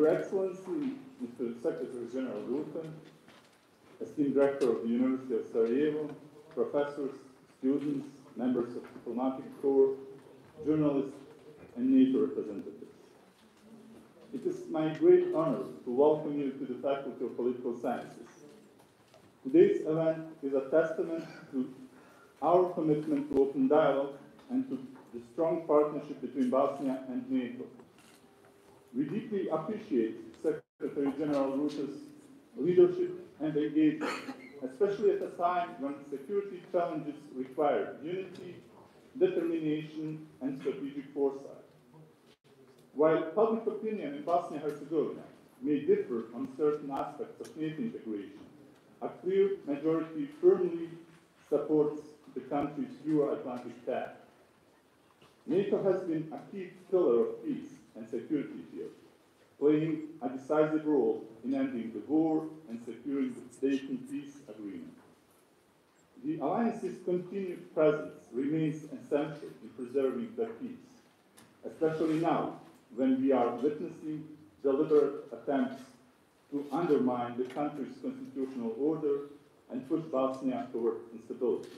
Your Excellency, Mr. Secretary General Rutteom, esteemed Rector of the University of Sarajevo, professors, students, members of the diplomatic corps, journalists, and NATO representatives. It is my great honor to welcome you to the Faculty of Political Sciences. Today's event is a testament to our commitment to open dialogue and to the strong partnership between Bosnia and NATO. We deeply appreciate Secretary General Rutteom's leadership and engagement, especially at a time when security challenges require unity, determination, and strategic foresight. While public opinion in Bosnia-Herzegovina may differ on certain aspects of NATO integration, a clear majority firmly supports the country's Euro-Atlantic path. NATO has been a key pillar of peace and security here, playing a decisive role in ending the war and securing the Dayton Peace Agreement. The alliance's continued presence remains essential in preserving the peace, especially now when we are witnessing deliberate attempts to undermine the country's constitutional order and push Bosnia toward instability.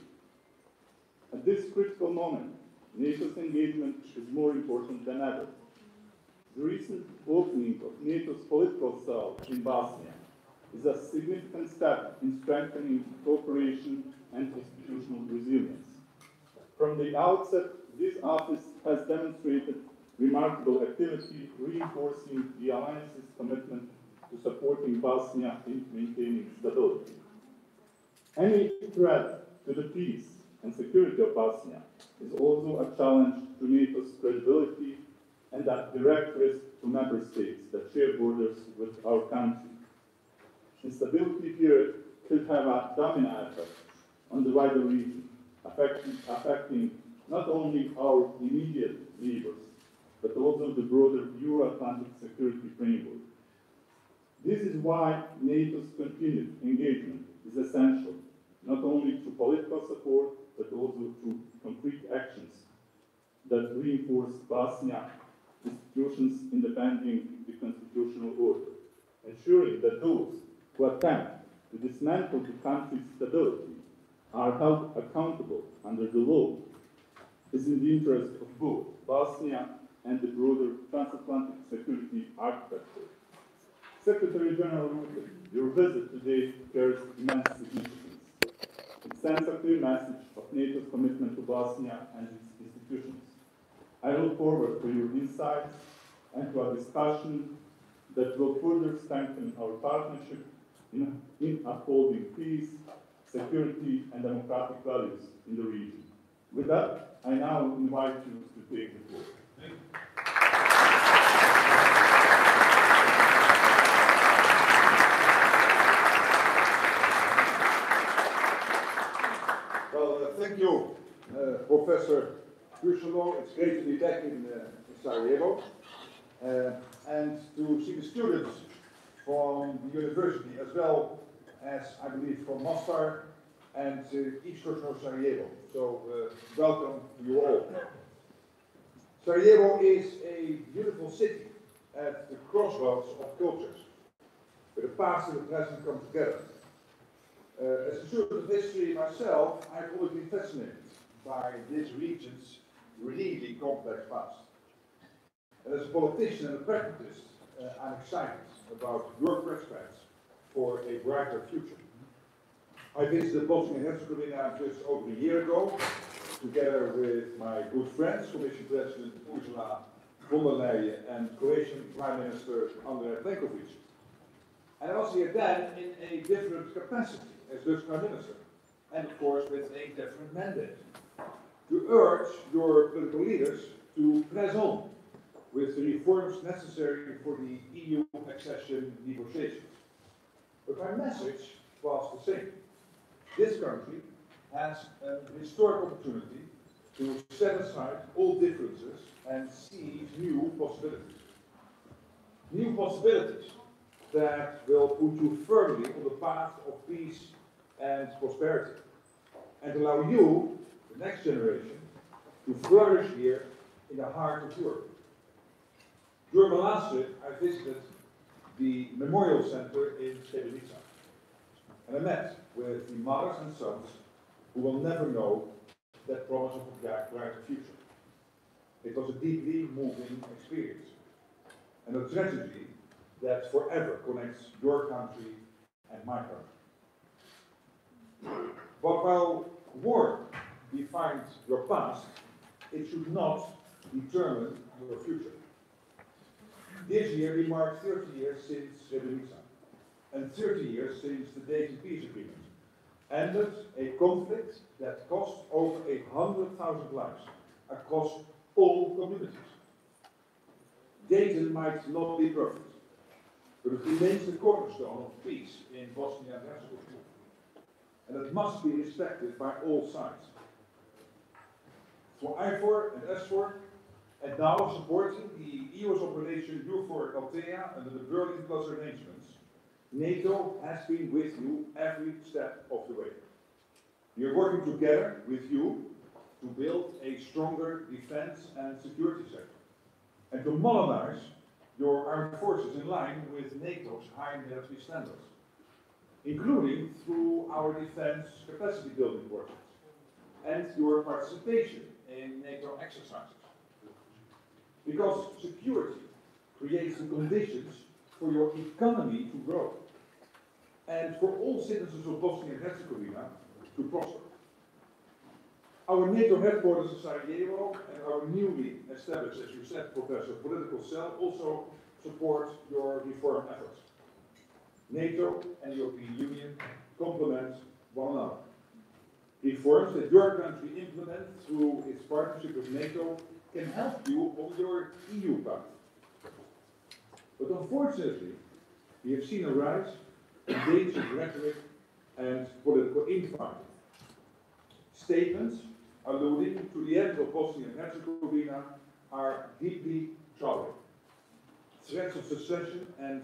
At this critical moment, NATO's engagement is more important than ever. The recent opening of NATO's political cell in Bosnia is a significant step in strengthening cooperation and institutional resilience. From the outset, this office has demonstrated remarkable activity, reinforcing the alliance's commitment to supporting Bosnia in maintaining stability. Any threat to the peace and security of Bosnia is also a challenge to NATO's credibility and a direct risk to member states that share borders with our country. Instability here could have a domino effect on the wider region, affecting not only our immediate neighbors, but also the broader Euro-Atlantic security framework. This is why NATO's continued engagement is essential, not only through political support, but also through concrete actions that reinforce Bosnia institutions in defending the constitutional order, ensuring that those who attempt to dismantle the country's stability are held accountable under the law is in the interest of both Bosnia and the broader transatlantic security architecture. Secretary General Rutteom, your visit today carries immense significance. It sends a clear message of NATO's commitment to Bosnia and its institutions. I look forward to your insights and to a discussion that will further strengthen our partnership in upholding peace, security, and democratic values in the region. With that, I now invite you to take the floor. Thank you. Well, thank you, Professor Rutteom. It's great to be back in Sarajevo and to see the students from the university as well as, I believe, from Mostar and East Coast Sarajevo. So, welcome to you all. Sarajevo is a beautiful city at the crossroads of cultures, where the past and the present come together. As a student of history myself, I've always been fascinated by this region's really complex past. And as a politician and a pragmatist, I'm excited about your prospects for a brighter future. I visited Bosnia and Herzegovina just over a year ago, together with my good friends, Commission President Ursula von der Leyen and Croatian Prime Minister Andrej Plenković. And I was here then in a different capacity as Dutch Prime Minister, and of course with a different mandate, to urge your political leaders to press on with the reforms necessary for the EU accession negotiations. But my message was the same. This country has a historic opportunity to set aside all differences and seize new possibilities. New possibilities that will put you firmly on the path of peace and prosperity, and allow you, the next generation, to flourish here in the heart of Europe. During my last trip, I visited the Memorial Center in Srebrenica. And I met with the mothers and sons who will never know that promise of a brighter future. It was a deeply moving experience, and a tragedy that forever connects your country and my country. But while war defines your past, it should not determine your future. This year we mark 30 years since Srebrenica, and 30 years since the Dayton Peace Agreement ended a conflict that cost over 100,000 lives across all communities. Dayton might not be perfect, but it remains the cornerstone of peace in Bosnia and Herzegovina, and it must be respected by all sides. For IFOR and SFOR, and now supporting the EU's operation EUFOR Althea under the Berlin Plus arrangements, NATO has been with you every step of the way. We are working together with you to build a stronger defense and security sector, and to modernize your armed forces in line with NATO's high military standards, including through our defense capacity building projects and your participation in NATO exercises. Because security creates the conditions for your economy to grow and for all citizens of Bosnia and Herzegovina to prosper. Our NATO headquarters in Sarajevo and our newly established, as you said, Professor, political cell also support your reform efforts. NATO and the European Union complement one another. Reforms that your country implements through its partnership with NATO can help you on your EU path. But unfortunately, we have seen a rise in dangerous rhetoric and political infighting. Statements alluding to the end of Bosnia and Herzegovina are deeply troubling. Threats of secession and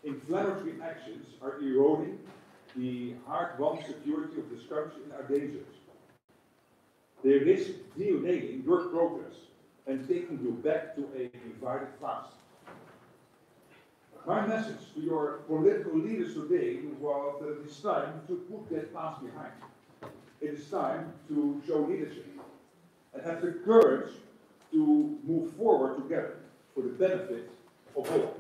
inflammatory actions are eroding the hard-won security of this country and are dangerous. They risk derailing your progress and taking you back to a divided past. My message to your political leaders today was that it is time to put that past behind. It is time to show leadership and have the courage to move forward together for the benefit of all.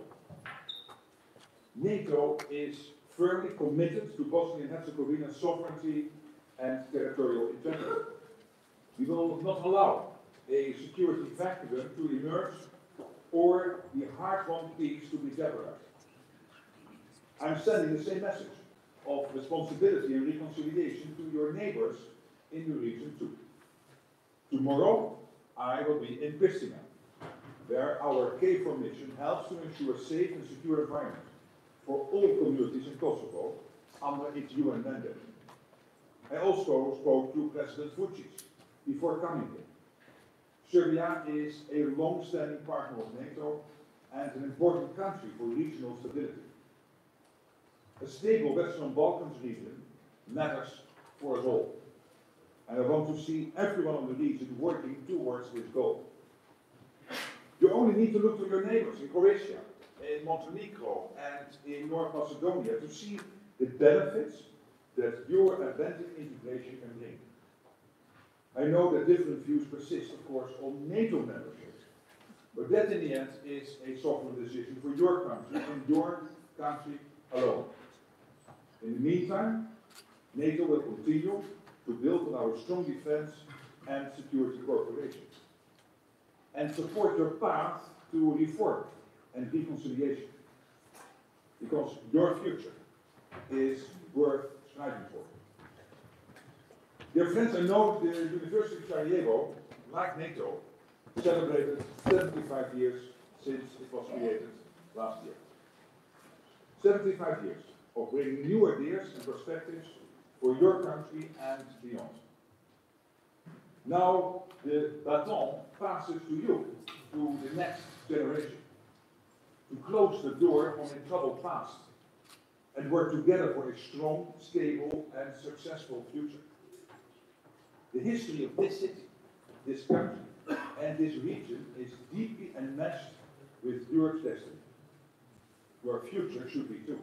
NATO is firmly committed to Bosnia and Herzegovina's sovereignty and territorial integrity. We will not allow a security vacuum to emerge or the hard-won peace to be jeopardized. I'm sending the same message of responsibility and reconciliation to your neighbors in the region too. Tomorrow, I will be in Pristina, where our KFOR mission helps to ensure a safe and secure environment for all communities in Kosovo under its UN mandate. I also spoke to President Vučić before coming here. Serbia is a long-standing partner of NATO and an important country for regional stability. A stable Western Balkans region matters for us all, and I want to see everyone in the region working towards this goal. You only need to look to your neighbors in Croatia, in Montenegro, and in North Macedonia to see the benefits that Euro-Atlantic integration can bring. I know that different views persist, of course, on NATO membership, but that in the end is a sovereign decision for your country and your country alone. In the meantime, NATO will continue to build on our strong defense and security cooperation and support your path to reform and reconciliation, because your future is worth striving for. Dear friends, I know the University of Sarajevo, like NATO, celebrated 75 years since it was created last year. 75 years of bringing new ideas and perspectives for your country and beyond. Now the baton passes to you, to the next generation, to close the door on a troubled past and work together for a strong, stable and successful future. The history of this city, this country and this region is deeply enmeshed with your destiny. your future should be too.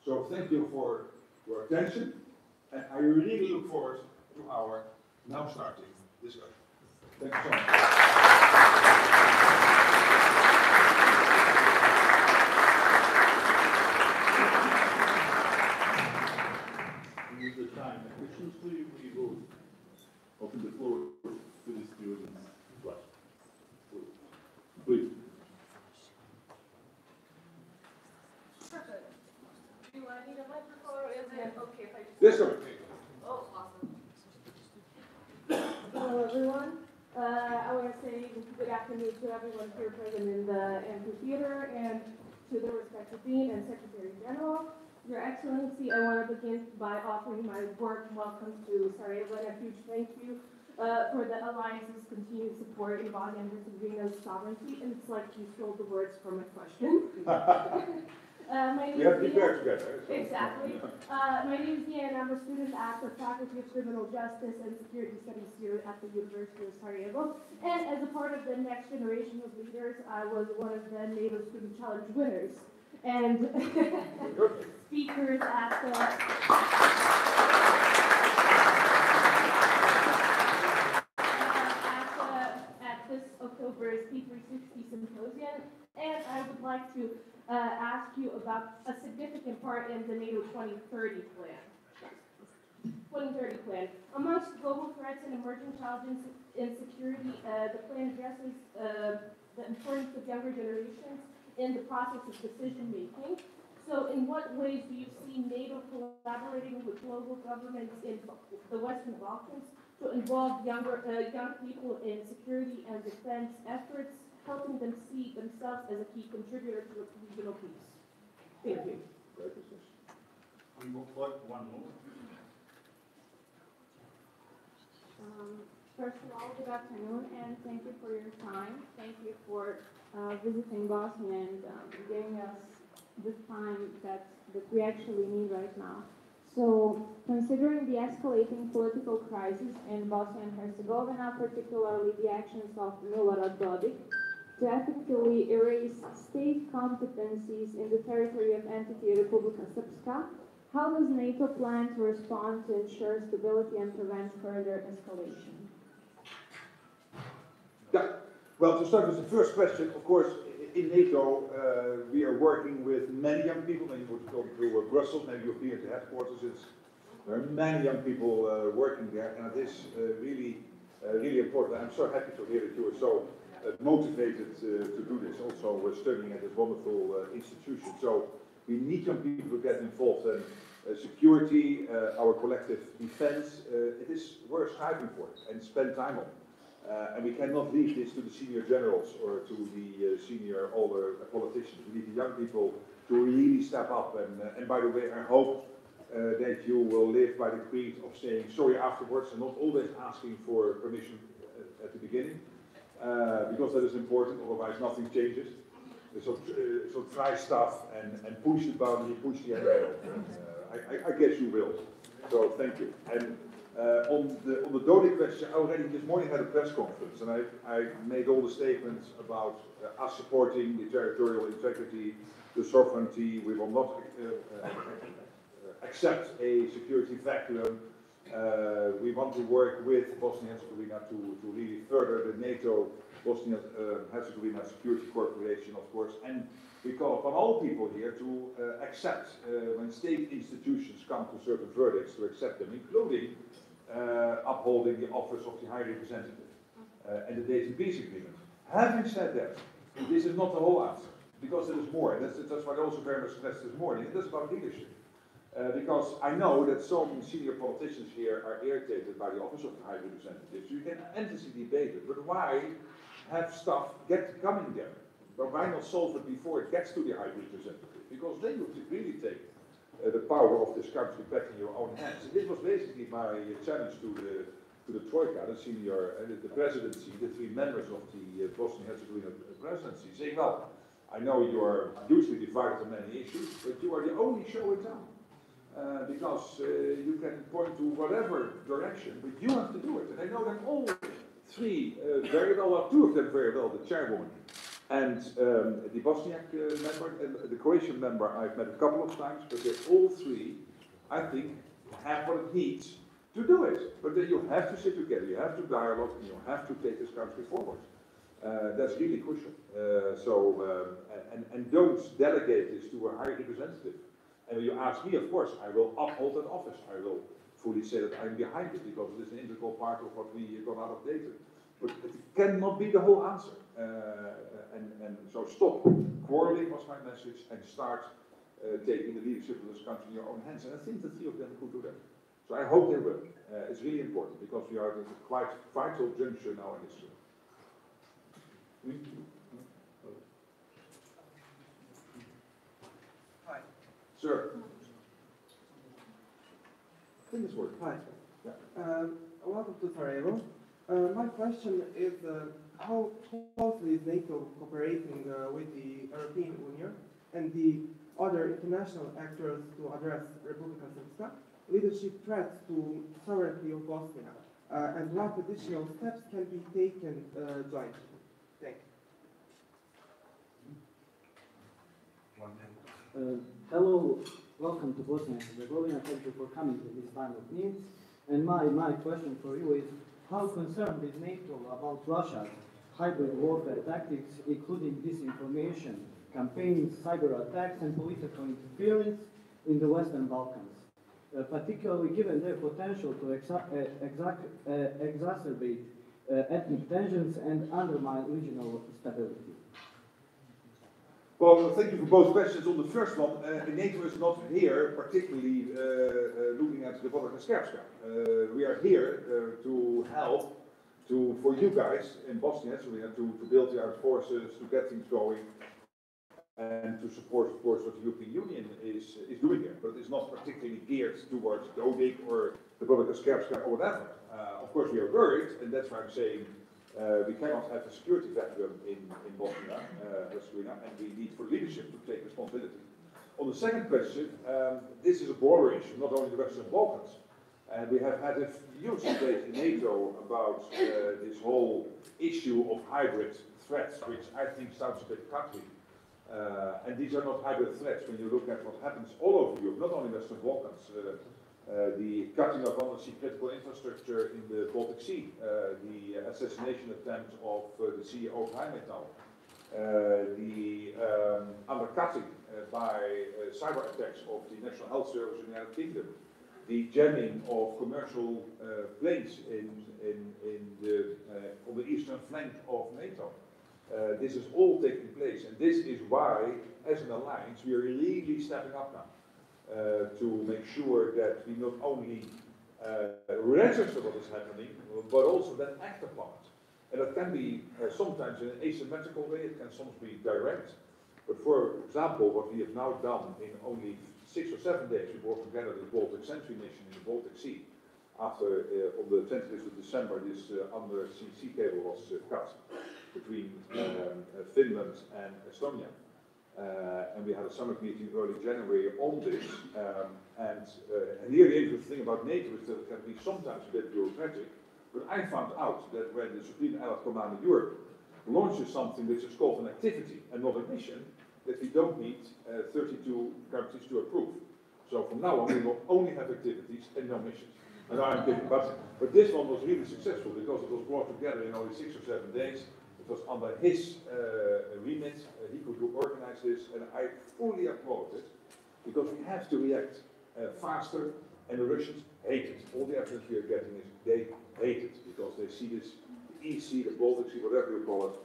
So thank you for your attention, and I really look forward to our now starting discussion. Thank you so much. With the time, usually we will open the floor to the students. Please. Perfect. Do I need a microphone or is it okay if I just... This one. Oh, awesome. Hello, everyone. I want to say good afternoon to everyone here present in the amphitheater and to the respective Dean and Secretary General. Your Excellency, I want to begin by offering my warm welcome to Sarajevo and a huge thank you for the Alliance's continued support in Bosnia and Herzegovina's sovereignty. And it's like you stole the words from my question. My name We have is prepared Dia. together. So. Exactly. My name is Dia, and I'm a student at the Faculty of Criminal Justice and Security Studies here at the University of Sarajevo. And as a part of the next generation of leaders, I was one of the NATO Student Challenge winners. And speakers at this October's P360 symposium, and I would like to ask you about a significant part in the NATO 2030 plan. 2030 plan. Amongst global threats and emerging challenges in security, the plan addresses the importance of younger generations in the process of decision making. So in what ways do you see NATO collaborating with global governments in the Western Balkans to involve young people in security and defense efforts, helping them see themselves as a key contributor to regional peace? Thank you. We will plug one more. First of all, good afternoon, and thank you for your time. Thank you for visiting Bosnia and giving us this time that we actually need right now. So, considering the escalating political crisis in Bosnia and Herzegovina, particularly the actions of Milorad Dodik, to effectively erase state competencies in the territory of entity Republika Srpska, how does NATO plan to respond to ensure stability and prevent further escalation? Yeah. Well, to start with the first question, of course, in NATO, we are working with many young people. When you would go to Brussels, maybe you've been at the headquarters, there are many young people working there, and it is really important. I'm so happy to hear that you are so motivated to do this. Also, we're studying at this wonderful institution. So we need young people to get involved in security, our collective defense. It is worth striving for and spend time on. And we cannot leave this to the senior generals or to the senior older politicians. We need the young people to really step up. And by the way, I hope that you will live by the creed of saying sorry afterwards and not always asking for permission at the beginning, because that is important, otherwise nothing changes. So try stuff and push the boundary, push the envelope. I guess you will. So thank you. And on the Dodik question, I already this morning had a press conference, and I made all the statements about us supporting the territorial integrity, the sovereignty. We will not accept a security vacuum. We want to work with Bosnia and Herzegovina to really further the NATO Bosnia Herzegovina Security Corporation, of course, and we call upon all people here to accept when state institutions come to certain verdicts, to accept them, including upholding the office of the High Representative and the Dayton Peace Agreement. Having said that, this is not the whole answer, because there is more, and that's what I also very much stressed this morning, and that's about leadership. Because I know that some senior politicians here are irritated by the office of the High Representative, so you can endlessly debate it, but why have stuff coming there? But why not solve it before it gets to the High Representative? Because then you really take the power of this country back in your own hands. And this was basically my challenge to the Troika, the senior, the presidency, the three members of the Bosnia-Herzegovina presidency, saying, well, I know you are usually divided on many issues, but you are the only show in town. Because you can point to whatever direction, but you have to do it. And I know them all three very well, well, two of them very well, the chairwoman, And the Bosniak member and the Croatian member I've met a couple of times, but they all three, I think, have what it needs to do it. But then you have to sit together, you have to dialogue, and you have to take this country forward. That's really crucial. And don't delegate this to a high representative. And when you ask me, of course, I will uphold that office. I will fully say that I'm behind it because it is an integral part of what we got out of data. But it cannot be the whole answer. And so stop quarreling was my message and start taking the leadership of this country in your own hands. And I think the three of them could do that. So I hope they will. It's really important because we are at a quite vital juncture now in history. Hi. Sir. I think it's working. Hi. Yeah. Welcome to Sarajevo. My question is how closely is NATO cooperating with the European Union and the other international actors to address Republika Srpska leadership threats to sovereignty of Bosnia, and what additional steps can be taken jointly? Thank you. Hello, welcome to Bosnia and Herzegovina. Thank you for coming to this time of need. And my question for you is, how concerned is NATO about Russia's hybrid warfare tactics, including disinformation, campaigns, cyber attacks, and political interference in the Western Balkans, particularly given their potential to exacerbate ethnic tensions and undermine regional stability? Well, thank you for both questions. On the first one, NATO is not here particularly looking at the Republika Srpska. We are here to help for you guys in Bosnia, so we have to build the armed forces, to get things going, and to support, of course, what the European Union is doing here. But it's not particularly geared towards Dodik or the Republika Srpska or whatever. Of course, we are worried, and that's why I'm saying we cannot have a security vacuum in Bosnia, Herzegovina, and we need for leadership to take responsibility. On the second question, this is a broader issue, not only the Western Balkans. And we have had a huge debate in NATO about this whole issue of hybrid threats, which I think sounds a bit cocky. And these are not hybrid threats when you look at what happens all over Europe, not only Western Balkans. The cutting of vulnerable critical infrastructure in the Baltic Sea, the assassination attempt of the CEO of Rheinmetall, the undercutting by cyber attacks of the National Health Service in the United Kingdom, the jamming of commercial planes on the eastern flank of NATO. This is all taking place, and this is why, as an alliance, we are really stepping up now. To make sure that we not only register what is happening, but also then act upon it. And that can be sometimes in an asymmetrical way, it can sometimes be direct. But for example, what we have now done in only 6 or 7 days, we brought together the Baltic Sentry mission in the Baltic Sea. After, on the 20th of December, this undersea sea cable was cut between Finland and Estonia. And we had a summit meeting early January on this. And here the interesting thing about NATO is that it can be sometimes a bit bureaucratic, but I found out that when the Supreme Allied Command of Europe launches something which is called an activity and not a mission, that we don't need 32 countries to approve. So from now on we will only have activities and no missions. And I'm kidding, but this one was really successful because it was brought together in only 6 or 7 days. It was under his remit, he could organize this, and I fully applaud it, because we have to react faster, and the Russians hate it. All the evidence we are getting is they hate it, because they see this, the East Sea, the Baltic Sea, whatever you call it,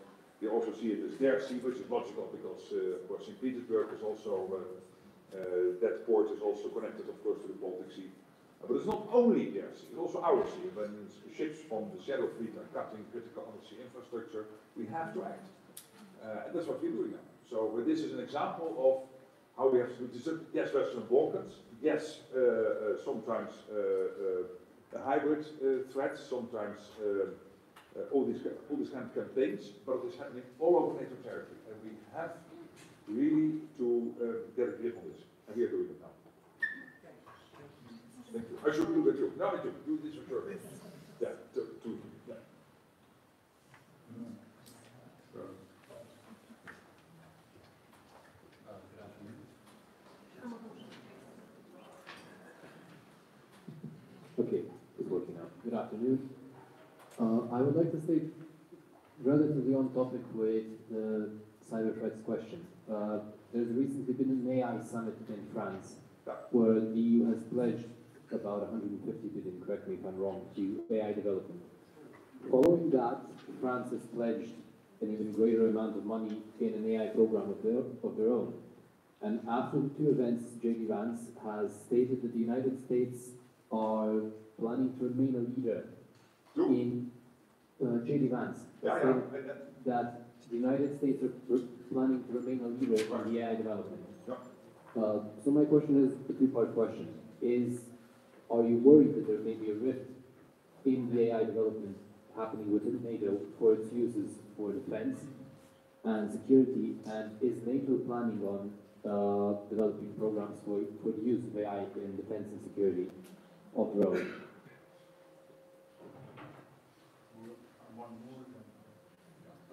they also see it as their sea, which is logical, because of course St. Petersburg is also, that port is also connected, of course, to the Baltic Sea. But it's not only their sea, it's also our sea. When ships from the Shadow Fleet are cutting critical undersea infrastructure, we have to act. And that's what we're doing now. So this is an example of how we have to do this. Yes, Western Balkans. Yes, sometimes hybrid threats, sometimes all these kind of campaigns, but it is happening all over NATO territory. And we have really to get a grip on this. And we are doing it now. Thank you. I should do that too. No, I do this for sure. Yeah, yeah. Okay, it's working now. Good afternoon. I would like to stay relatively on topic with the cyber threats question. There's recently been an AI summit in France where the EU has pledged about 150 billion, correct me if I'm wrong, to AI development. Following that, France has pledged an even greater amount of money in an AI program of their own. And after the two events, J.D. Vance has stated that the United States are planning to remain a leader in J.D. Vance. That the United States are planning to remain a leader in the AI development. So my question is a two-part question. Are you worried that there may be a rift in the AI development happening within NATO for its uses for defense and security? And is NATO planning on developing programs for the use of AI in defense and security of their own?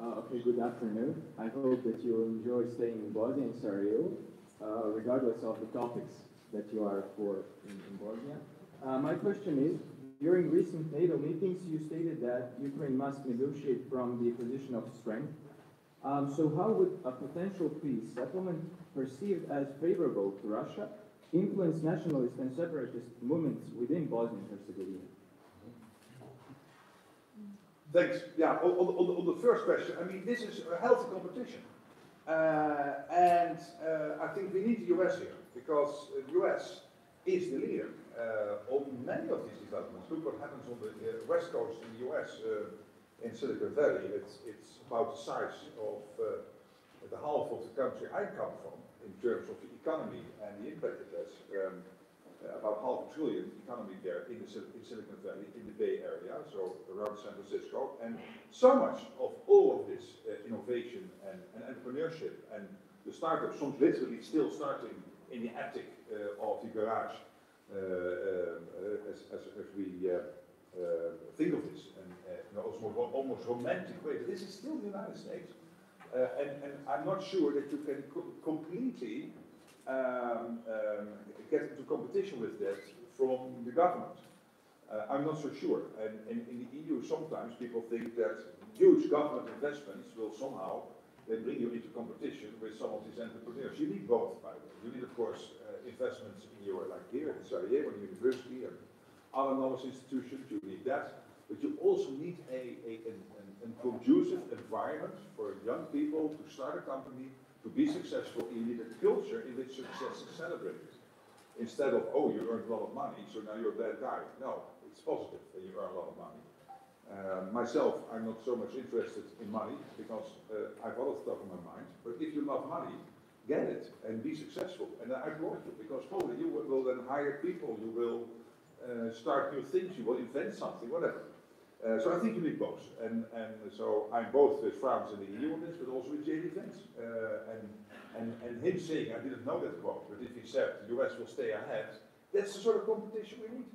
Okay, good afternoon. I hope that you will enjoy staying in Bosnia and Sarajevo, regardless of the topics that you are for in Bosnia. My question is, during recent NATO meetings, you stated that Ukraine must negotiate from the position of strength. So how would a potential peace settlement perceived as favorable to Russia influence nationalist and separatist movements within Bosnia and Herzegovina? Thanks. Yeah, on the first question, I mean, this is a healthy competition. And I think we need the US here, because the US is the leader on many of these developments. Look what happens on the west coast in the US, in Silicon Valley. It's about the size of the half of the country I come from in terms of the economy and the impact it has. About $500 billion economy there in Silicon Valley, in the Bay Area, so around San Francisco, and so much of all of this innovation and entrepreneurship and the startups, some literally still starting in the attic of the garage, as we think of this, and in an almost romantic way. But this is still the United States, and I'm not sure that you can completely get into competition with that from the government. I'm not so sure. And in the EU, sometimes people think that huge government investments will somehow bring you into competition with some of these entrepreneurs. You need both, by the way. You need, of course, investments in your, like here in Sarajevo, university, and other knowledge institutions. You need that. But you also need a conducive environment for young people to start a company, to be successful. You need a culture in which success is celebrated. Instead of, oh, you earned a lot of money, so now you're a bad guy. No, it's positive that you earn a lot of money. Myself, I'm not so much interested in money because I have other stuff in my mind. But if you love money, get it and be successful. And I applaud you, because probably you will then hire people, you will start new things, you will invent something, whatever. So I think you need both. And so I'm both with France and the EU on this, but also with J.D. Vance. And him saying, I didn't know that quote, but if he said the US will stay ahead, that's the sort of competition we need.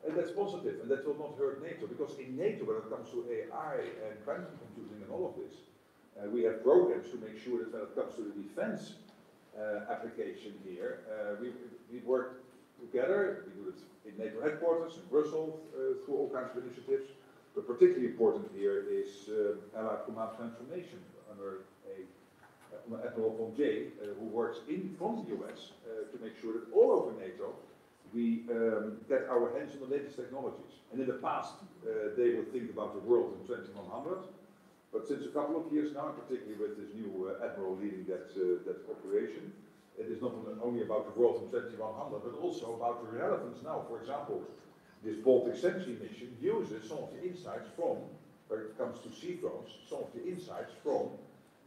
And that's positive, and that will not hurt NATO, because in NATO, when it comes to AI and quantum computing and all of this, we have programs to make sure that when it comes to the defense application here, we work together. We do it in NATO headquarters in Brussels through all kinds of initiatives. But particularly important here is Allied Command Transformation under Admiral von J, who works from the US to make sure that all over NATO we get our hands on the latest technologies. And in the past, they would think about the world in 2100, but since a couple of years now, and particularly with this new admiral leading that operation, it is not only about the world in 2100, but also about the relevance now. For example, this Baltic Sentry mission uses some of the insights from, when it comes to sea drones, some of the insights from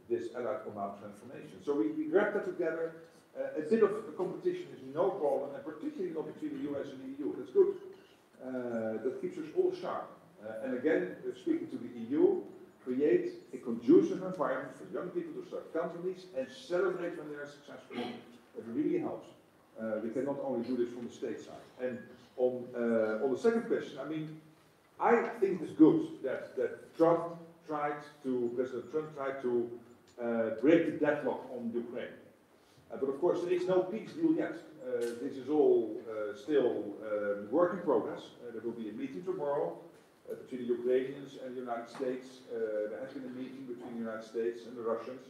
this Allied Command Transformation. So we grab that together. A bit of a competition is no problem, and particularly not between the US and the EU. That's good. That keeps us all sharp. And again, speaking to the EU, create a conducive environment for young people to start companies and celebrate when they are successful. It really helps. We can not only do this from the state side. And on the second question, I mean, I think it's good that President Trump tried to break the deadlock on Ukraine. But of course, there is no peace deal yet. This is all still work in progress. There will be a meeting tomorrow between the Ukrainians and the United States. There has been a meeting between the United States and the Russians.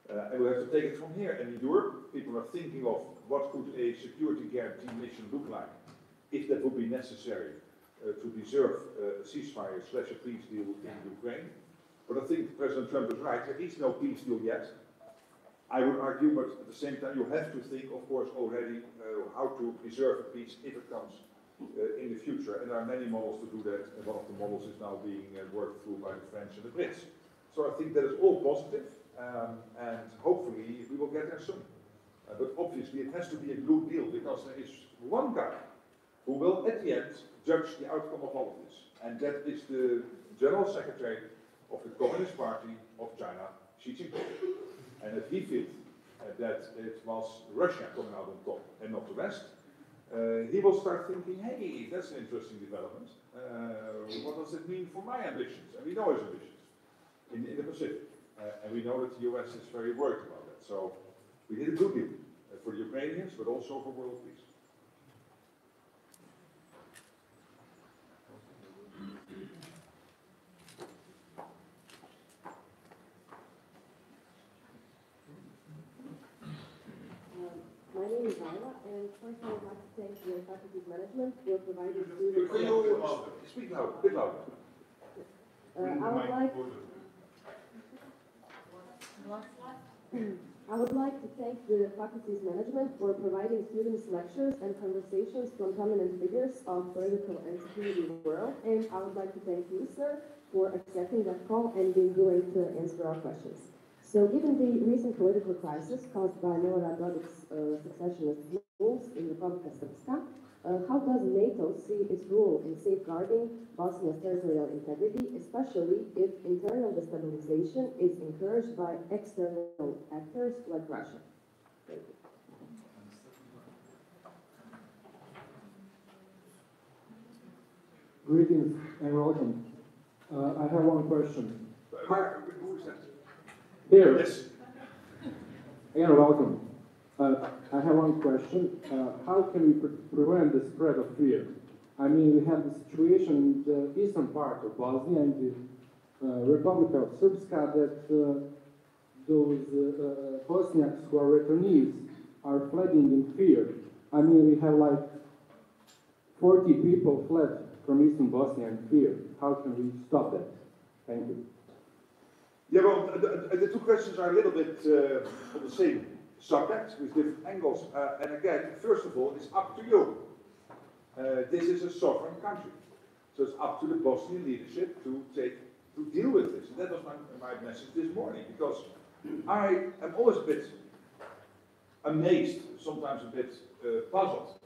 And we'll have to take it from here. And in Europe, people are thinking of what could a security guarantee mission look like, if that would be necessary to preserve a ceasefire / a peace deal in Ukraine. But I think President Trump is right, there is no peace deal yet. I would argue, but at the same time, you have to think, of course, already how to preserve a peace if it comes in the future. And there are many models to do that, and one of the models is now being worked through by the French and the Brits. So I think that is all positive, and hopefully we will get there soon. But obviously it has to be a good deal, because there is one guy who will, at the end, judge the outcome of all of this. And that is the General Secretary of the Communist Party of China, Xi Jinping. And if he feels that it was Russia coming out on top and not the West, he will start thinking, hey, that's an interesting development. What does it mean for my ambitions? And we know his ambitions in the Pacific. And we know that the US is very worried about that. So we did a good deal for the Ukrainians, but also for world peace. My name is Ayla, and first I would like to thank the Faculty's management for providing students... Can you speak louder, a bit louder? I would like to thank the Faculty's management for providing students lectures and conversations from prominent figures of political and security world, and I would like to thank you, sir, for accepting that call and being willing to answer our questions. So, given the recent political crisis caused by Milorad Dodik's successionist rules in the Republic of Srpska, how does NATO see its role in safeguarding Bosnia's territorial integrity, especially if internal destabilization is encouraged by external actors like Russia? Thank you. Greetings and welcome. I have one question. Mark, who is that? Here. Yes. Again, welcome. I have one question. How can we prevent the spread of fear? I mean, we have the situation in the eastern part of Bosnia and the Republic of Srpska that those Bosniaks who are returnees are fleeing in fear. I mean, we have like 40 people fled from eastern Bosnia in fear. How can we stop that? Thank you. Yeah, well, the two questions are a little bit on the same subject with different angles. And again, first of all, it's up to you. This is a sovereign country. So it's up to the Bosnian leadership to deal with this. And that was my message this morning, because I am always a bit amazed, sometimes a bit puzzled,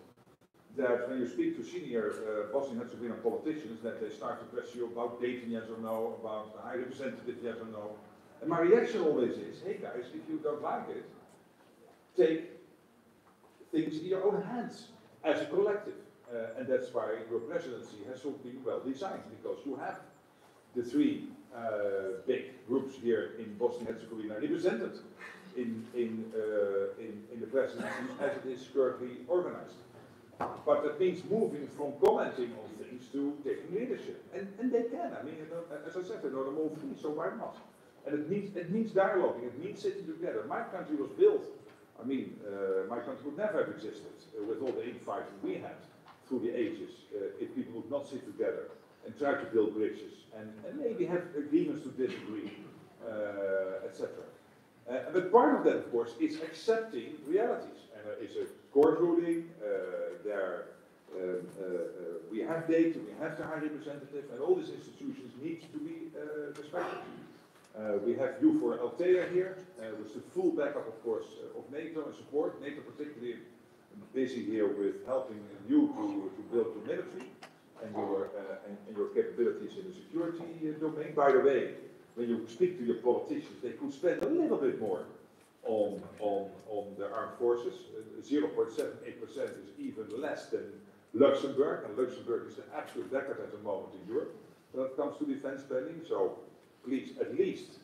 that when you speak to senior Bosnian-Herzegovina politicians, that they start to question you about Dayton, yes or no, about the High Representative, yes or no. And my reaction always is, hey guys, if you don't like it, take things in your own hands as a collective. And that's why your presidency has so been well designed, because you have the three big groups here in Bosnia-Herzegovina represented in the presidency as it is currently organized. But that means moving from commenting on things to taking leadership. And they can. I mean, as I said, they know them all free, so why not? And it means dialoguing, it means sitting together. My country was built, I mean, my country would never have existed with all the infighting we had through the ages if people would not sit together and try to build bridges and maybe have agreements to disagree, etc. But part of that, of course, is accepting realities. And there is a court ruling, we have Dayton, we have the High Representative, and all these institutions need to be respected. We have you for Altea here, with the full backup, of course, of NATO and support. NATO particularly busy here with helping you to build your military and your capabilities in the security domain. By the way, when you speak to your politicians, they could spend a little bit more on the armed forces. 0.78% is even less than Luxembourg, and Luxembourg is the absolute record at the moment in Europe when it comes to defense spending. So please, at least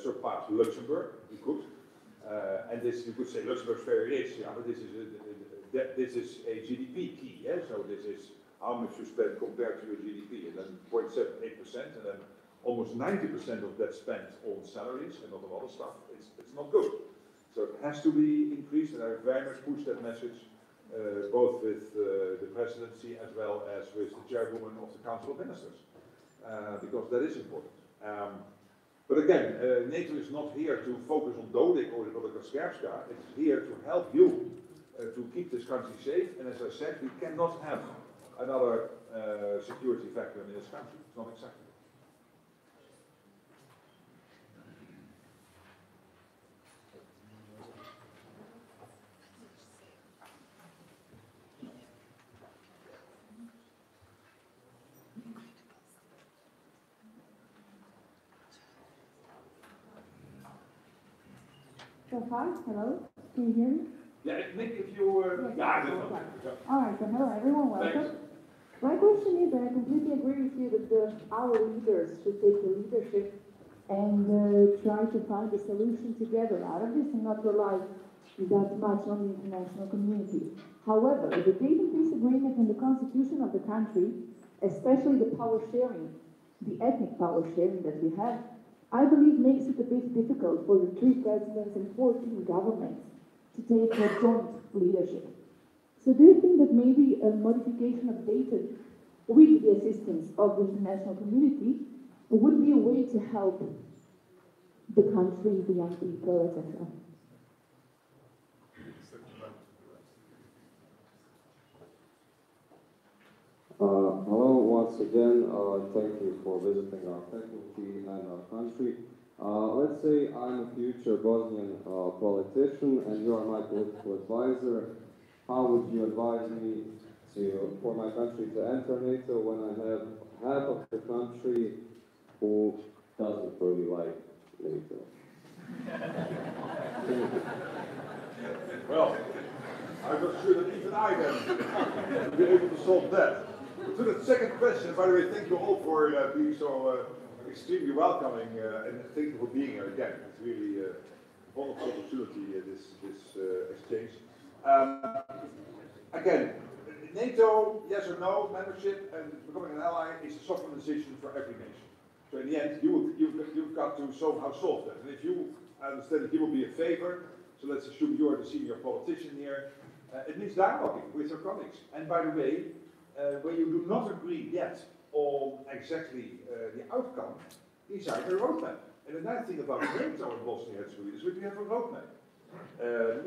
surpass Luxembourg, if you could. And this, you could say, Luxembourg's very rich, yeah, but this is a GDP key, yeah? So this is how much you spend compared to your GDP, and then 0.78%, and then almost 90% of that spent on salaries and not on other stuff. It's not good. So it has to be increased, and I very much push that message, both with the presidency as well as with the chairwoman of the Council of Ministers, because that is important. But again, NATO is not here to focus on Dodik or the Scherpska. It's here to help you to keep this country safe. And as I said, we cannot have another security vacuum in this country. It's not acceptable. So hi, hello, can you hear me? Yeah, maybe if you All right, so hello everyone, welcome. Thanks. My question is, and I completely agree with you that our leaders should take the leadership and try to find a solution together out of this and not rely that much on the international community. However, the Dayton Peace Agreement and the constitution of the country, especially the power sharing, the ethnic power sharing that we have, I believe makes it a bit difficult for the 3 presidents and 14 governments to take a joint leadership. So do you think that maybe a modification of Dayton with the assistance of the international community would be a way to help the country, the young people, etc.? Hello once again, thank you for visiting our faculty and our country. Let's say I'm a future Bosnian politician and you are my political advisor. How would you advise me for my country to enter NATO when I have half of the country who doesn't really like NATO? Well, I'm not sure that even I can be able to solve that. To the second question, by the way, thank you all for being so extremely welcoming, and thank you for being here again. It's really a wonderful opportunity, this exchange. Again, NATO, yes or no, membership and becoming an ally is a sovereign decision for every nation. So in the end, you've got to somehow solve that. And if you understand that you will be a favor, so let's assume you are the senior politician here, it means dialoguing with your colleagues. And by the way, when you do not agree yet on exactly the outcome, design a roadmap. And the nice thing about NATO in Bosnia and Herzegovina is that we have a roadmap.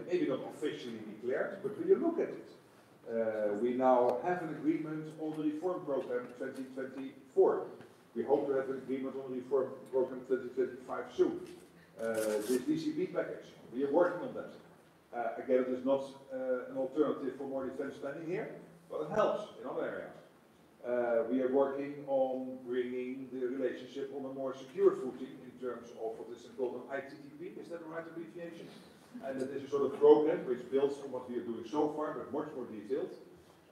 Maybe not officially declared, but when you look at it, we now have an agreement on the reform program 2024. We hope to have an agreement on the reform program 2025 soon. This DCB package, we are working on that. Again, it is not an alternative for more defense spending here, but it helps in other areas. We are working on bringing the relationship on a more secure footing in terms of what is called an ITTP, is that the right abbreviation? And that is a sort of program which builds on what we are doing so far, but much more detailed.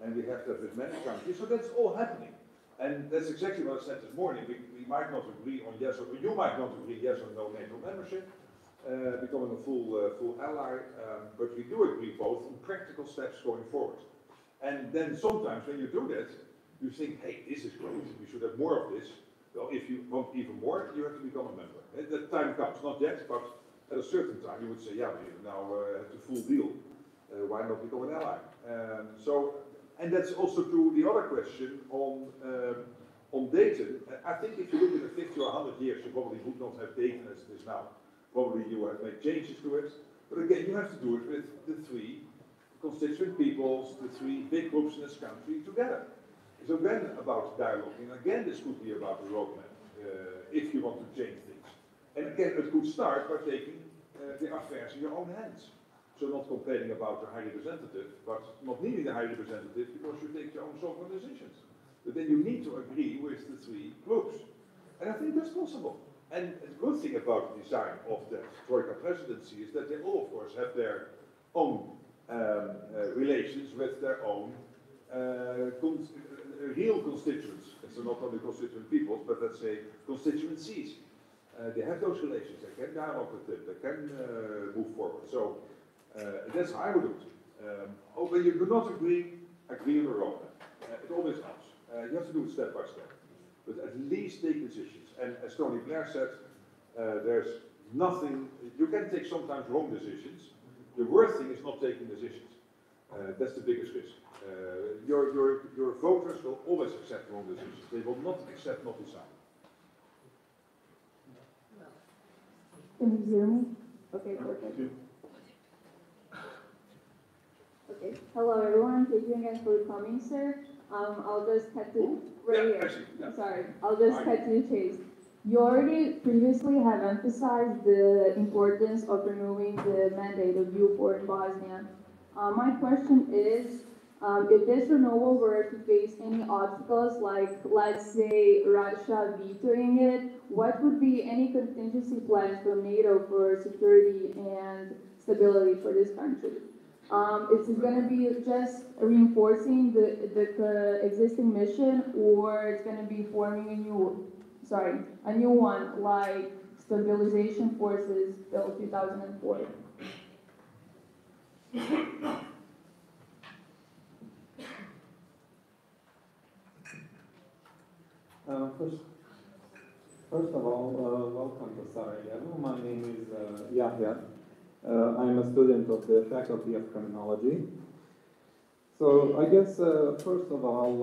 And we have that with many countries, so that's all happening. And that's exactly what I said this morning. We might not agree on yes or you might not agree yes or no NATO membership, becoming a full ally, but we do agree both on practical steps going forward. And then sometimes when you do that, you think, hey, this is great, we should have more of this. Well, if you want even more, you have to become a member. And that time comes, not yet, but at a certain time you would say, yeah, we now have the full deal. Why not become an ally? And that's also to the other question on Dayton. I think if you look at 50 or 100 years, you probably would not have Dayton as it is now. Probably you have made changes to it. But again, you have to do it with the 3 constituent peoples, the 3 big groups in this country together. It's again about dialogue, and again this could be about the roadmap, if you want to change things. And again, it could start by taking the affairs in your own hands. So not complaining about the High Representative, but not needing the High Representative because you take your own sovereign decisions. But then you need to agree with the 3 groups. And I think that's possible. And the good thing about the design of the Troika presidency is that they all, of course, have their own relations with their own real constituents. And so not only constituent peoples, but let's say constituencies. They have those relations, they can dialogue with them, they can move forward. So that's how I would do it. When you do not agree on the roadmap. It always helps. You have to do it step by step. But at least take decisions. And as Tony Blair said, there's nothing, you can take sometimes wrong decisions. The worst thing is not taking decisions. That's the biggest risk. Your voters will always accept wrong decisions. They will not accept not deciding. Can you hear me? Okay, perfect. Okay. Hello, everyone. Thank you again for coming, sir. I'll just cut to Sorry, I'll just cut to the chase. You already previously have emphasized the importance of removing the mandate of UŽIVO in Bosnia. My question is, if this renewal were to face any obstacles, like let's say Russia vetoing it, what would be any contingency plans from NATO for security and stability for this country? Is it going to be just reinforcing the existing mission, or it's going to be forming a new one, like Stabilization Forces Bill 2004? First of all, welcome to Sarajevo. My name is Yahya. I'm a student of the Faculty of Criminology. So I guess, first of all,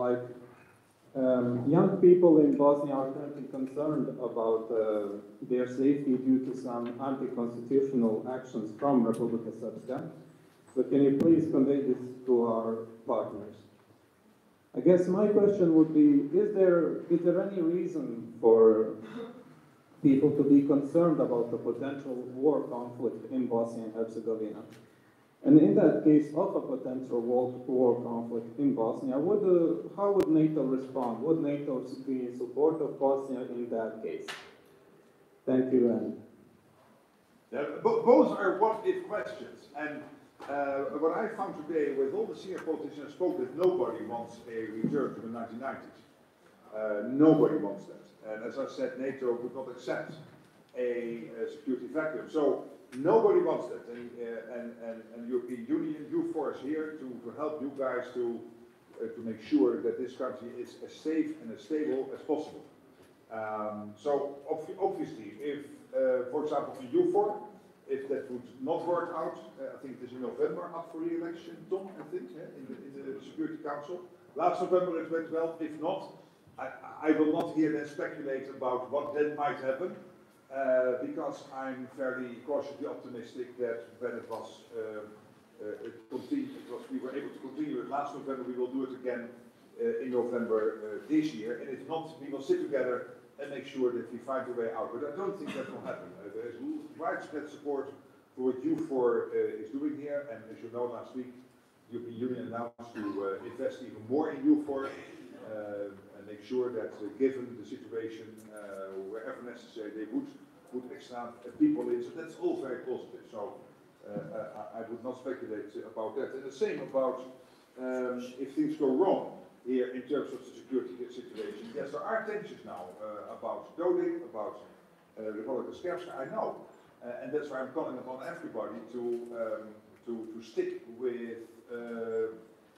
young people in Bosnia are currently concerned about their safety due to some anti-constitutional actions from Republika Srpska. So can you please convey this to our partners? I guess my question would be, is there any reason for people to be concerned about the potential war conflict in Bosnia and Herzegovina? And in that case of a potential war conflict in Bosnia, how would NATO respond? Would NATO be in support of Bosnia in that case? Thank you, and both are what-if questions. And what I found today, with all the senior politicians I spoke with, nobody wants a return to the 1990s. Nobody wants that. And as I said, NATO would not accept a security vacuum. So nobody wants that. And European Union, EUFOR is here to help you guys to make sure that this country is as safe and as stable as possible. So obviously, if, for example, in EUFOR, if that would not work out, I think it is in November up for re-election, Tom, I think, in the Security Council. Last November it went well. If not, I will not here then speculate about what then might happen, because I'm fairly cautiously optimistic that when it was, we were able to continue it last November, we will do it again in November this year. And if not, we will sit together and make sure that we find a way out. But I don't think that will happen. There is widespread support for what UŽIVO is doing here. And as you know, last week, the European Union announced to invest even more in UŽIVO and make sure that, given the situation, wherever necessary, they would extend people in. So that's all very positive. So I would not speculate about that. And the same about if things go wrong here in terms of the security situation. Yes, there are tensions now about Dodik, about Republika Srpska, I know. And that's why I'm calling upon everybody to stick with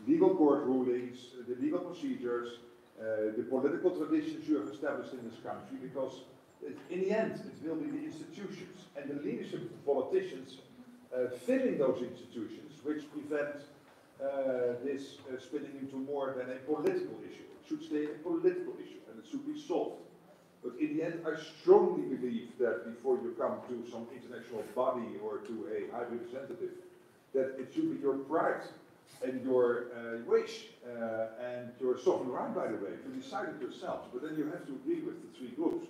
legal court rulings, the legal procedures, the political traditions you have established in this country, because in the end it will be the institutions and the leadership of the politicians filling those institutions which prevent this spinning into more than a political issue. It should stay a political issue and it should be solved. But in the end, I strongly believe that before you come to some international body or to a high representative, that it should be your pride and your wish and your sovereign right, by the way, to decide it yourselves. But then you have to agree with the three groups.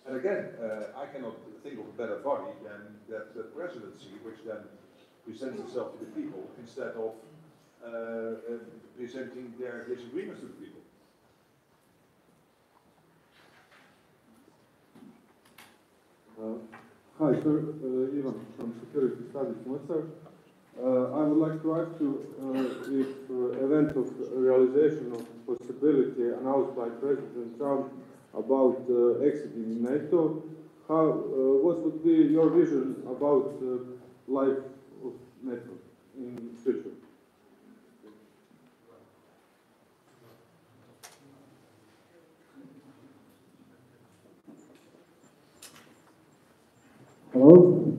And again, I cannot think of a better body than that the presidency, which then presents itself to the people instead of presenting their disagreements to the people. Hi, sir. Ivan from Security Studies Mostar. I would like to ask you if event of realization of possibility announced by President Trump about exiting NATO, what would be your vision about life of NATO in future? Hello?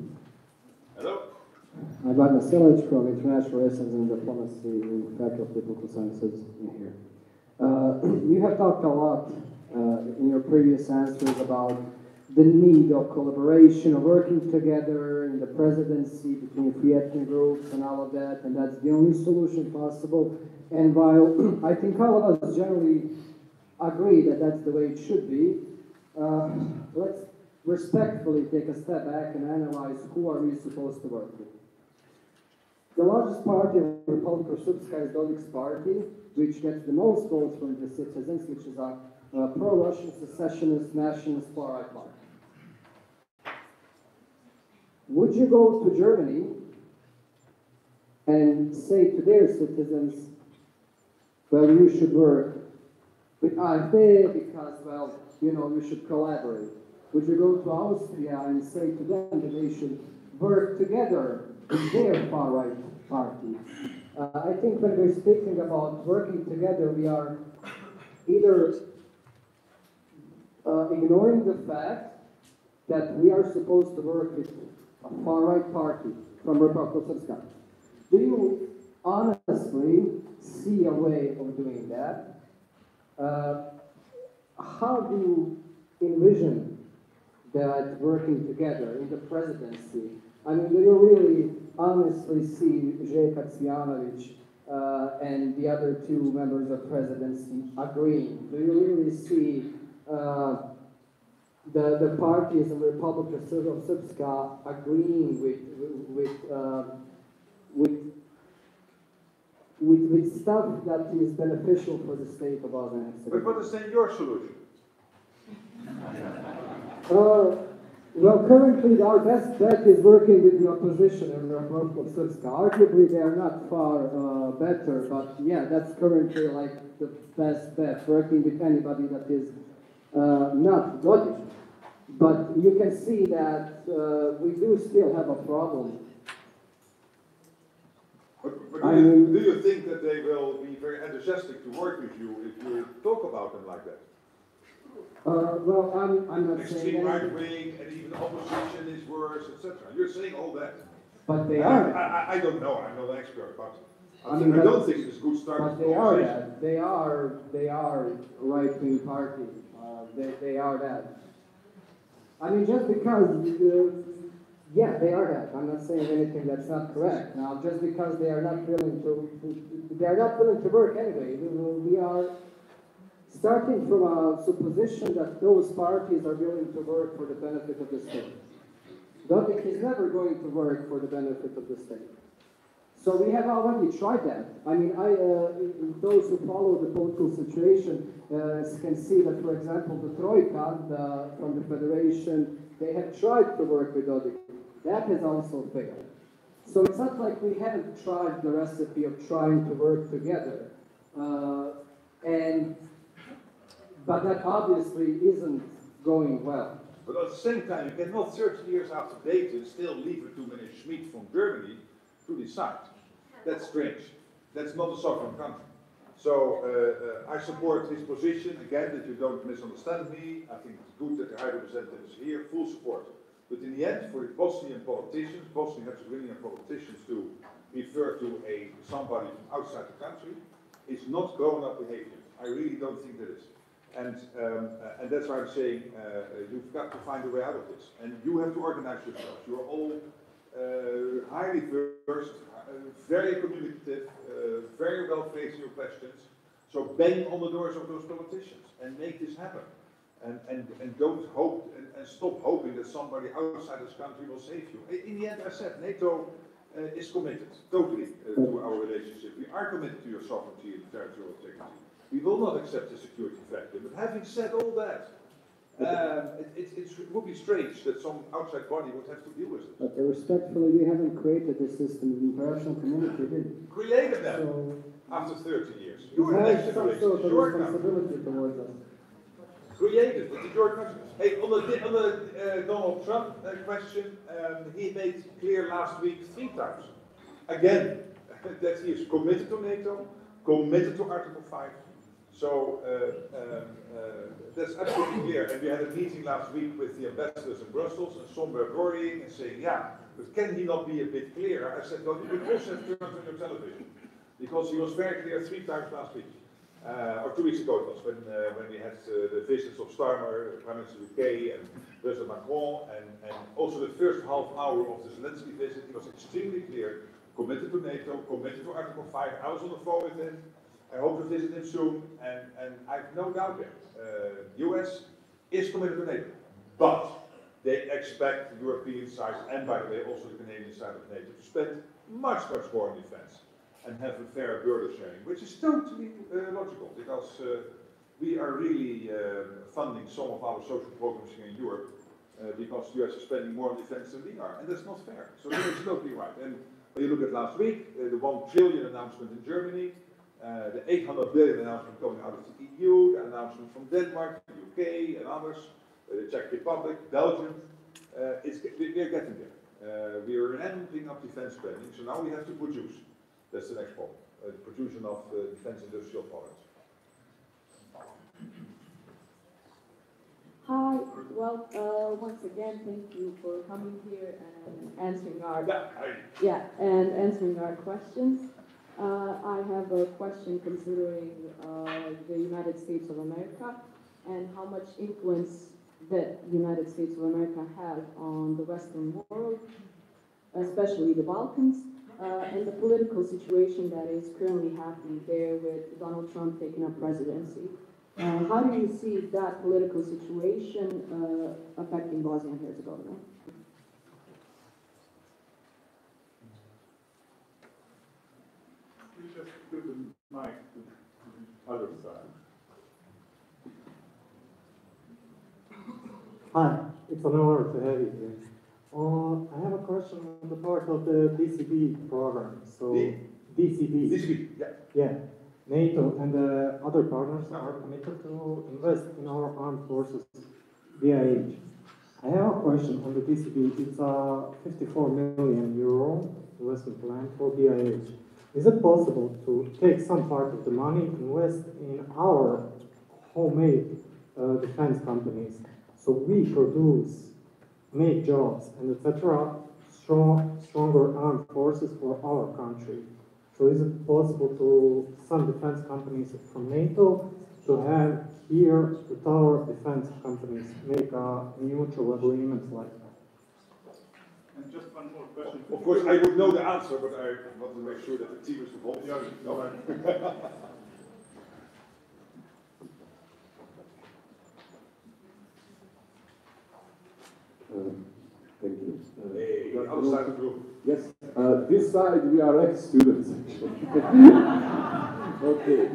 Hello? I'm Markom Rutteom from International Relations and Diplomacy in Faculty of Political Sciences in here. You have talked a lot in your previous answers about the need of collaboration, of working together in the presidency between free ethnic groups and all of that, and that's the only solution possible. And while I think all of us generally agree that that's the way it should be, let's respectfully take a step back and analyze who are we supposed to work with. The largest party in the Republic of Srpska is Dodik's party, which gets the most votes from the citizens, which is a pro-Russian, secessionist, nationalist, far-right party. Would you go to Germany and say to their citizens, well, you should work with AfD because, well, you know, you should collaborate? Would you go to Austria and say to them that they should work together with their far-right party? I think when we're speaking about working together, we are either ignoring the fact that we are supposed to work with a far-right party from Republic of Srpska. Do you honestly see a way of doing that? How do you envision that working together in the presidency? I mean, do you really honestly see Željko Cvijanović and the other two members of presidency agreeing? Do you really see the parties in the Republic of Srpska agreeing with stuff that is beneficial for the state of Bosnia and Herzegovina? But what is then your solution? Well, currently our best bet is working with the opposition in the Republic of Srpska. Arguably, they are not far better, but yeah, that's currently like the best bet, working with anybody that is not Dodik. But you can see that we do still have a problem. But do you think that they will be very enthusiastic to work with you if you talk about them like that? Well, I'm not Extreme saying right wing and even opposition is worse, etc. You're saying all that. But they are. I don't know. I'm not an expert, but I don't think it's a good start. But they are that. They are right-wing party. They are that. I mean, just because, yeah, they are that. I'm not saying anything that's not correct. Now, just because they are not willing to work anyway. We are starting from a supposition that those parties are willing to work for the benefit of the state. Dodik is never going to work for the benefit of the state. So we have already tried that. I mean, those who follow the political situation can see that, for example, the Troika from the Federation, they have tried to work with Dodik. That has also failed. So it's not like we haven't tried the recipe of trying to work together. But that obviously isn't going well. But at the same time, you cannot 30 years after Dayton still leave a two-minute Schmidt from Germany to decide. That's strange. That's not a sovereign country. So I support his position. Again, that you don't misunderstand me. I think it's good that the High Representative is here, full support. But in the end, for the Bosnian politicians, Bosnian-Herzegovinian politicians to refer to somebody from outside the country is not grown-up behavior. I really don't think that is. And that's why I'm saying you've got to find a way out of this. And you have to organize yourselves. You're all highly versed, very communicative, very well faced in your questions. So bang on the doors of those politicians and make this happen. And don't hope and stop hoping that somebody outside this country will save you. In the end, I said, NATO is committed totally to our relationship. We are committed to your sovereignty and territorial integrity. We will not accept the security factor. But having said all that, it would be strange that some outside body would have to deal with it. But respectfully, we haven't created this system. The international community did. Created them so after 30 years. You have some sort of responsibility towards us. created. It's a George question. Hey, on the Donald Trump question, he made clear last week 3 times, again, that he is committed to NATO, committed to Article 5. So that's absolutely clear. And we had a meeting last week with the ambassadors in Brussels, and some were worrying and saying, yeah, but can he not be a bit clearer? I said, well, you would also have turned on your television, because he was very clear 3 times last week. Or 2 weeks ago it was, when we had the visits of Starmer, Prime Minister of the UK, and President Macron, and also the first half hour of the Zelensky visit, he was extremely clear, committed to NATO, committed to Article 5. I was on the phone with him. I hope to visit him soon, and I have no doubt there. US is committed to NATO, but they expect the European side, and by the way also the Canadian side of NATO, to spend much, much more on defense and have a fair burden sharing, which is totally logical, because we are really funding some of our social programs here in Europe, because the US is spending more on defense than we are, and that's not fair. So that is totally right. And when you look at last week, the 1 trillion announcement in Germany, the 800 billion announcement coming out of the EU, the announcement from Denmark, the UK, and others, the Czech Republic, Belgium, we are getting there. We are ramping up defense spending, so now we have to produce. That's the next problem, the production of defense industrial products. Hi, well, once again, thank you for coming here and answering our answering our questions. I have a question considering the United States of America and how much influence that the United States of America has on the Western world, especially the Balkans, and the political situation that is currently happening there with Donald Trump taking up presidency. How do you see that political situation affecting Bosnia and Herzegovina? You just give the mic to the other side. Hi, it's an honor to have you here. I have a question on the part of the DCB program. So DCB, yeah. NATO and other partners are committed to invest in our armed forces via age. I have a question on the DCB. It's a 54 million euro investment plan for BIH. Is it possible to take some part of the money, invest in our homemade defense companies, so we produce, make jobs, and etc., stronger armed forces for our country? So is it possible to some defense companies from NATO to have here with our defense companies make a mutual agreement like that? And just one more question. Of course, I would know the answer, but I want to make sure that the team is involved. Thank you. Hey, outside the group. Yes, this side we are ex-students actually. Okay,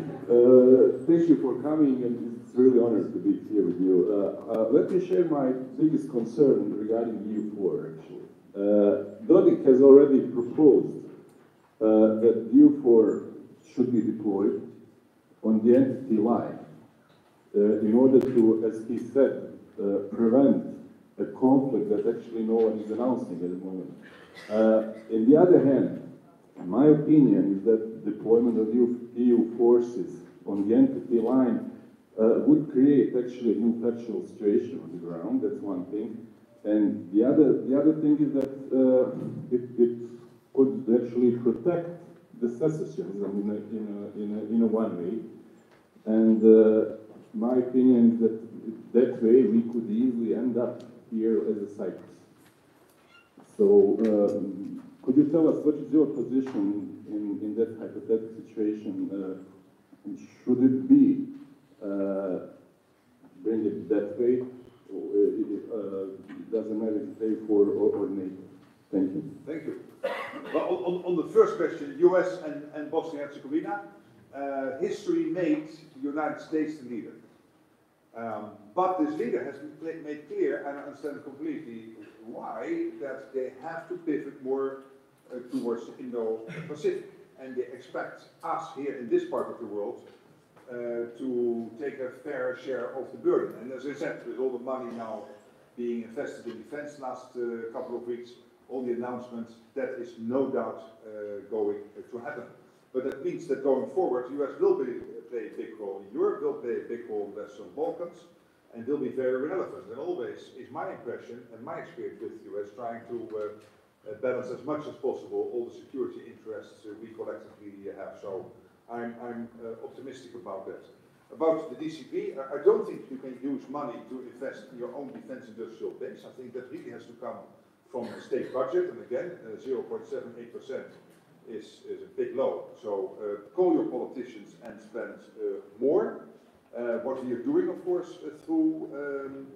thank you for coming, and it's really honored to be here with you. Let me share my biggest concern regarding EU4 actually. Dodik has already proposed that EU4 should be deployed on the entity line in order to, as he said, prevent a conflict that actually no one is announcing at the moment. On the other hand, my opinion is that deployment of EU forces on the entity line would create actually a new factual situation on the ground. That's one thing. And the other thing is that it could actually protect the secessionism in a one way. And my opinion is that way we could easily end up here as a Cyprus. So could you tell us what is your position in that hypothetical situation? Should it be bring it that way? It doesn't matter if you pay for or NATO. Thank you. Thank you. Well, on the first question, US and Bosnia-Herzegovina, history made the United States the leader. But this leader has made clear, and I understand completely why, that they have to pivot more towards the Indo-Pacific. And they expect us here in this part of the world to take a fair share of the burden. And as I said, with all the money now being invested in defense last couple of weeks, all the announcements, that is no doubt going to happen. But that means that going forward, the US will play a big role in Europe, will play a big role in the Western Balkans, and will be very relevant. And always is my impression and my experience with the US trying to balance as much as possible all the security interests we collectively have. So I'm optimistic about that. About the DCP, I don't think you can use money to invest in your own defense industrial base. I think that really has to come from the state budget, and again, 0.78% is a big low. So call your politicians and spend more. What we are doing, of course, through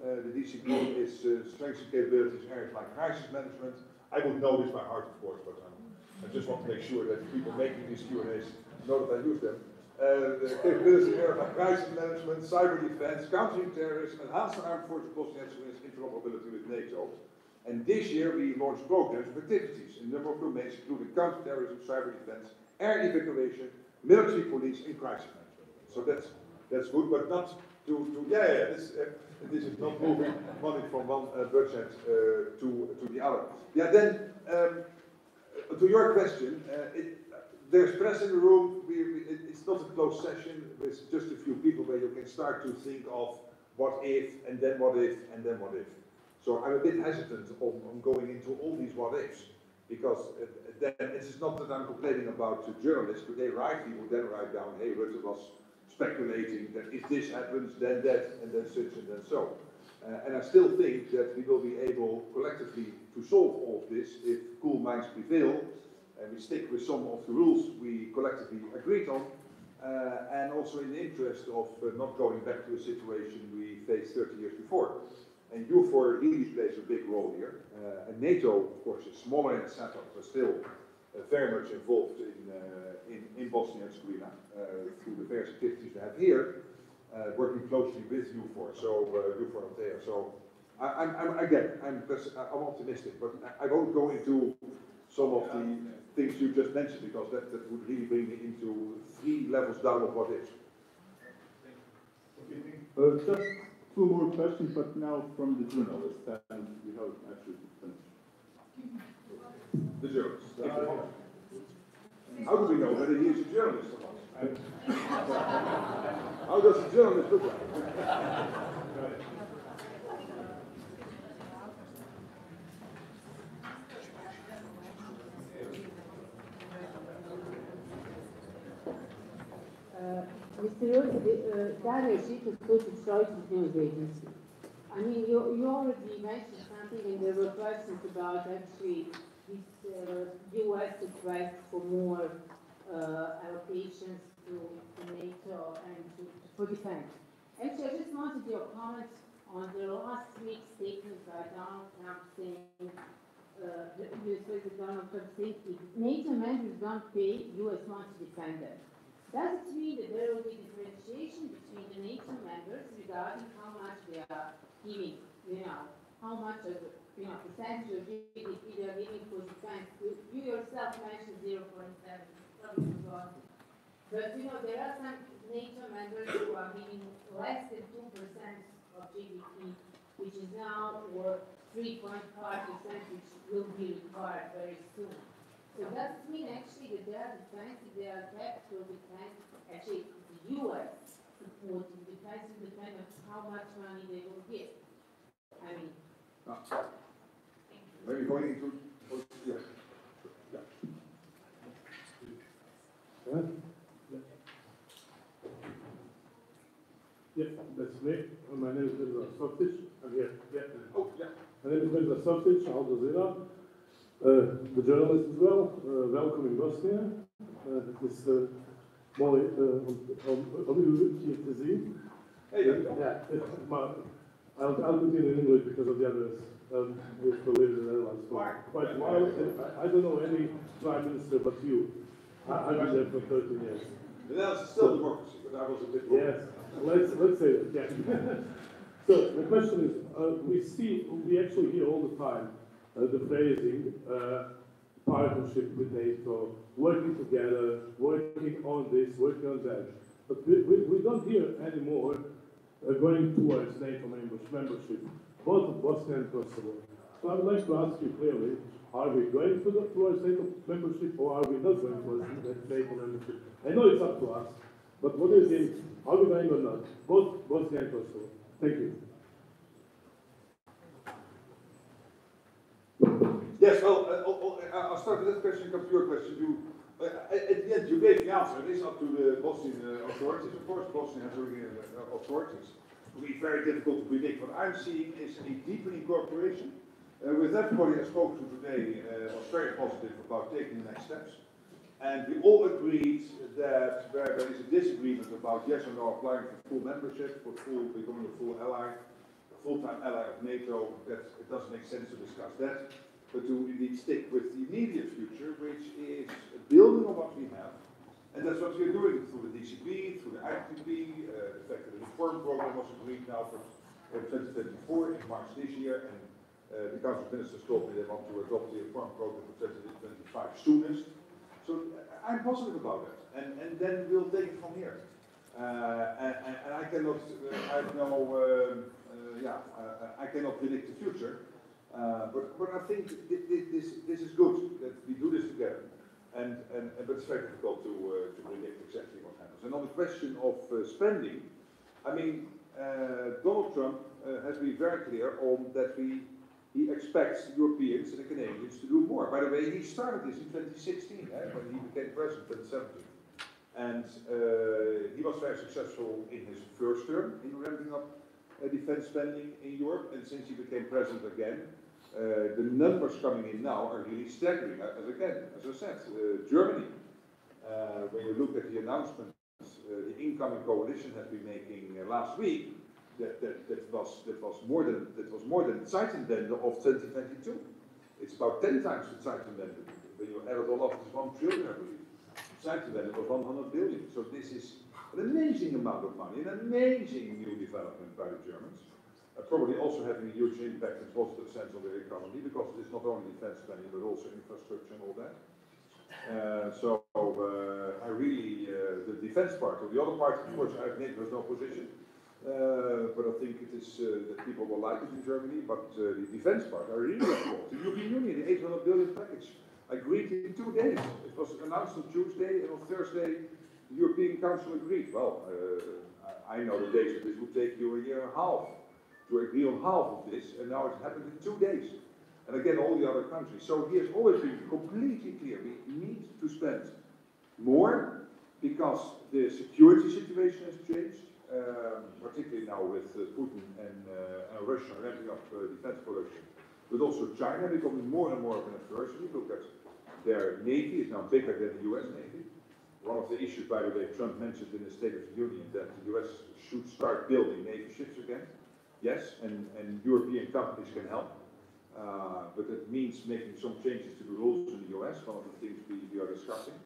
the DCP is strengthening capabilities in areas like crisis management. I would know this by heart, of course, but I just want to make sure that the people making these Q&As know that I use them. The capabilities in areas like crisis management, cyber defense, countering terrorism, enhance the armed forces of Bosnia and Herzegovina's interoperability with NATO. And this year we launched programs of activities in a number of domains, including counterterrorism, cyber defense, air evacuation, military police, and crisis management. So that's good, but not this is not moving money from one budget to the other. Yeah, then to your question, there's press in the room. It's not a closed session. It's just a few people where you can start to think of what if, and then what if, and then what if. So I'm a bit hesitant on going into all these what ifs, because then it's not that I'm complaining about the journalists, but they rightly would then write down, hey, Rutte was speculating that if this happens, then that, and then such, and then so. And I still think that we will be able collectively to solve all of this if cool minds prevail, and we stick with some of the rules we collectively agreed on, and also in the interest of not going back to a situation we faced 30 years before. And UFOR really plays a big role here. And NATO, of course, is smaller in its setup, but still very much involved in Bosnia and Herzegovina through the various activities we have here, working closely with UFOR, so UFOR and there. So I'm optimistic, but I won't go into some of the things you just mentioned, because that would really bring me into 3 levels down of what is. Just 2 more questions, but now from the journalists, and we have actually finished. The journalist. How do we know whether he is a journalist or not? How does a journalist look like? Mr. Rutteom, Dario Šikić, Političkih news agency. I mean, you already mentioned something, and there were questions about actually this U.S. request for more allocations to NATO and for defense. Actually, I just wanted your comments on the last week's statement by Donald Trump saying, the U.S. President Donald Trump saying, if NATO members don't pay, U.S. wants to defend them. Does it mean that there will be differentiation between the NATO members regarding how much they are giving, how much of percentage of GDP they are giving for defense? You yourself mentioned 0.7, but there are some NATO members who are giving less than 2% of GDP, which is now, or 3.5%, which will be required very soon. So does it mean actually that they are defense, if they are capital defense, actually the U.S. supporting defense will depend on how much money they will give? I mean... Maybe going into... Yeah, that's me. My name is Mirza Softic. I'm here. Oh, yeah. My name is Mirza Softic, Al Jazeera. The journalist as well. Welcome in Bosnia. Het is mooi om u te zien. Maar I'll continue in English because of the others. We used to live in the Netherlands for quite a while. I don't know any prime minister but you. I've been there for 13 years. The Netherlands is still democracy, but I was a bit wrong. Yes, let's say that. Yeah. So the question is, we actually hear all the time the phrasing, partnership with NATO, working together, working on this, working on that. But we don't hear anymore going towards NATO membership, both of Bosnia and Kosovo. So I would like to ask you clearly, are we going to go towards NATO membership or are we not going towards NATO membership? I know it's up to us, but what do you think? Are we going or not? Both Bosnia and Kosovo. Thank you. Yes, well, I'll start with that question, come to your question. At the end, you gave the answer. It is up to the Bosnian authorities. Of course, Bosnia has authorities. It will be very difficult to predict. What I'm seeing is a deepening cooperation. With everybody I spoke to today was very positive about taking the next steps. And we all agreed that where there is a disagreement about yes or no applying for full membership, for becoming a full ally, a full-time ally of NATO, that it doesn't make sense to discuss that, but to indeed stick with the immediate future, which is building on what we have. And that's what we're doing through the DCP, through the ITP, the fact that the reform program was agreed now for 2024 in March this year, and the Council of Ministers told me they want to adopt the reform program for 2025 soonest. So I'm positive about that, and then we'll take it from here. And I cannot, I cannot predict the future, but I think this is good that we do this together. But it's very difficult to predict exactly what happens. And on the question of spending, I mean, Donald Trump has been very clear on that he expects Europeans and the Canadians to do more. By the way, he started this in 2016, when he became president in 2017. And he was very successful in his first term in ramping up defense spending in Europe. And since he became president again, the numbers coming in now are really staggering. As I said, Germany, when you look at the announcements the incoming coalition has been making last week, that was more than the Zeitenwende of 2022. It's about 10 times the Zeitenwende. When you add it all up, it's 1 trillion, I believe. Zeitenwende was 100 billion. So this is an amazing amount of money, an amazing new development by the Germans. Probably also having a huge impact in positive sense on their economy, because it is not only defense spending but also infrastructure and all that. I really, the defense part, or the other part, of course, I have there's no position. But I think it is that people will like it in Germany, but the defense part, I really support. The European Union, the 800 billion package, agreed in 2 days. It was announced on Tuesday, and on Thursday, the European Council agreed. Well, I know the days that this would take you a year and a half to agree on half of this, and now it happened in 2 days. And again, all the other countries. So he has always been completely clear. We need to spend more because the security situation has changed. Particularly now with Putin and Russia ramping up defense production, but also China becoming more and more of an adversary. Look at their navy is now bigger than the US Navy. One of the issues, by the way, Trump mentioned in the State of the Union that the US should start building Navy ships again. Yes, and European companies can help, but it means making some changes to the rules in the US, one of the things we are discussing.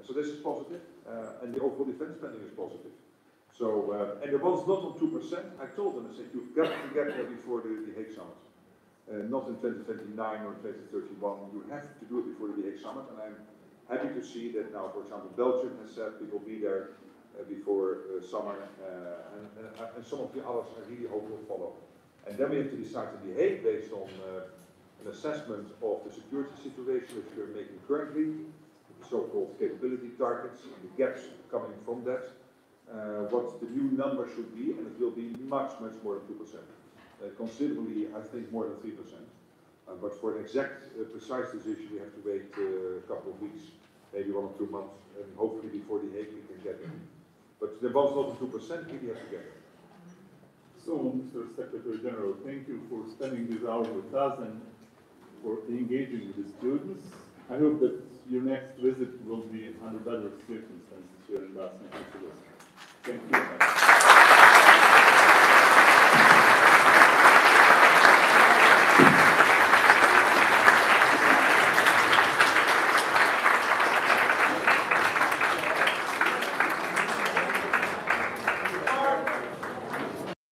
So this is positive, and the overall defense spending is positive. So, and the ones not on 2%, I told them, I said, you've got to get there before the Hague Summit. Not in 2029 or 2031, you have to do it before the Hague Summit, and I'm happy to see that now, for example, Belgium has said we will be there before summer, and some of the others I really hope will follow. And then we have to decide in the Hague based on an assessment of the security situation which we're making currently, so-called capability targets, and the gaps coming from that, what the new number should be, and it will be much, much more than 2%. Considerably, I think, more than 3%. But for an exact, precise decision, we have to wait a couple of weeks, maybe 1 or 2 months, and hopefully before the Hague we can get there. But the ones not 2% really have to get there. So, Mr. Secretary General, thank you for spending this hour with us and for engaging with the students. I hope that your next visit will be under better circumstances here in Bosnia and Herzegovina. Thank you.